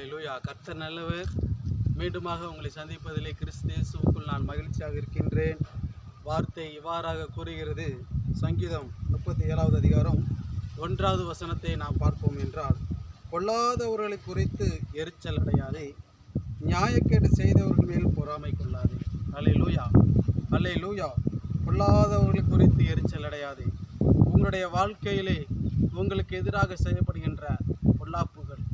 அல்லேலூயா. கர்த்தர் நல்லவர். மீண்டுமாக உங்களை சந்திப்பதிலே கிறிஸ்து இயேசுவுக்குள் நான் மகிழ்ச்சியாக இருக்கின்றேன். வார்த்தை இவ்வாறாக கூறுகிறது. சங்கீதம் 37வது அதிகாரம் 1வது வசனத்தை நாம் பார்ப்போம் என்றால், பொல்லாதவர்களை குறித்து எரிச்சல் அடையாதே, நியாயக்கேடு செய்தவர்கள் மேல் பொறாமை கொள்ளாதே. அல்லேலூயா, அல்லேலூயா. பொல்லாதவர்களை குறித்து எரிச்சல் அடையாதே. உங்களுடைய வாழ்க்கையிலே உங்களுக்கு எதிராக செய்யப்படுகின்ற பொல்லாப்புகள்,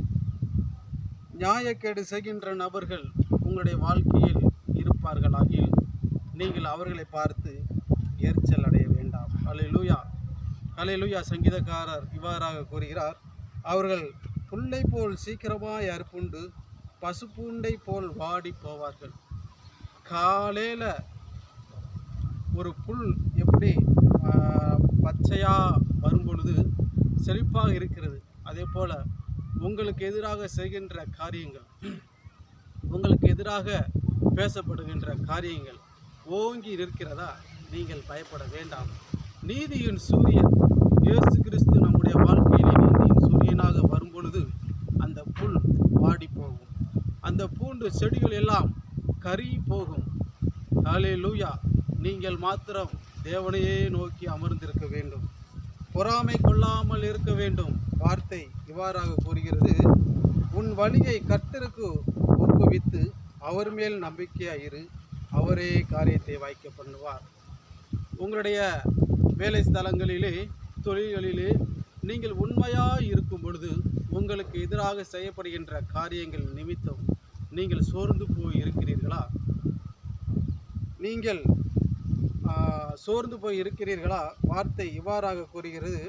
நியாயக்கேடு செய்கின்ற நபர்கள் உங்களுடைய வாழ்க்கையில் இருப்பார்களாகில் நீங்கள் அவர்களை பார்த்து எரிச்சல் அடைய வேண்டாம். அல்லேலூயா, அல்லேலூயா. சங்கீதக்காரர் இவ்வாறாக கூறுகிறார், அவர்கள் புல்லை போல் சீக்கிரமாய் அறுப்புண்டு பசுப்பூண்டை போல் வாடி போவார்கள். காலையில் ஒரு புல் எப்படி பச்சையாக வரும்பொழுது செழிப்பாக இருக்கிறது, அதே போல் உங்களுக்கு எதிராக செய்கின்ற காரியங்கள், உங்களுக்கு எதிராக பேசப்படுகின்ற காரியங்கள் ஓங்கி இருக்கிறதா, நீங்கள் பயப்பட வேண்டாம். நீதியின் சூரியன் இயேசு கிறிஸ்து நம்முடைய வாழ்க்கையிலே நீதியின் சூரியனாக வரும்பொழுது அந்த புல் வாடி போகும், அந்த பூண்டு செடிகள் எல்லாம் கருகி போகும். அல்லேலூயா. நீங்கள் மாத்திரம் தேவனையே நோக்கி அமர்ந்திருக்க வேண்டும், பொறாமை கொள்ளாமல் இருக்க வேண்டும். வார்த்தை இவ்வாறாக கூறுகிறது, உன் வழியை கர்த்தருக்கு ஒப்புவித்து அவர் மேல் நம்பிக்கையாயிரு, அவரே காரியத்தை வாய்க்க பண்ணுவார். உங்களுடைய வேலை ஸ்தலங்களிலே, தொழில்களிலே நீங்கள் உண்மையாக இருக்கும் பொழுது உங்களுக்கு எதிராக செய்யப்படுகின்ற காரியங்கள் நிமித்தம் நீங்கள் சோர்ந்து போய் இருக்கிறீர்களா? நீங்கள் சோர்ந்து போய் இருக்கிறீர்களா? வார்த்தை இவ்வாறாக கூறுகிறது,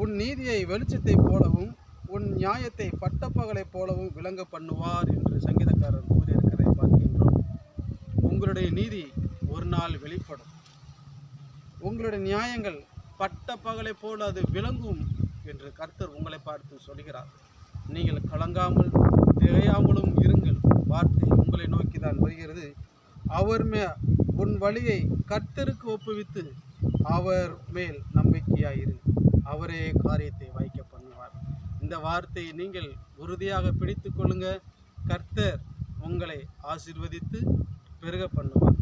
உன் நீதியை வெளிச்சத்தை போலவும் உன் நியாயத்தை பட்டப்பகலைப் போலவும் விளங்க பண்ணுவார் என்று சங்கீதக்காரர் கூறியிருக்கிறதை பார்க்கின்றோம். உங்களுடைய நீதி ஒரு நாள் வெளிப்படும், உங்களுடைய நியாயங்கள் பட்டப்பகலை போல அது விளங்கும் என்று கர்த்தர் உங்களை பார்த்து சொல்கிறார். நீங்கள் கலங்காமல் திகையாமலும் இருங்கள். வார்த்தை உங்களை நோக்கி தான் வருகிறது. உன் வழியை கர்த்தருக்கு ஒப்புவித்து அவர் மேல் நம்பிக்கையாயிரு, அவரே காரியத்தை வாய்க்க பண்ணுவார். இந்த வார்த்தையை நீங்கள் உறுதியாக பிடித்து கொள்ளுங்க. கர்த்தர் உங்களை ஆசீர்வதித்து பெருக பண்ணுவார்.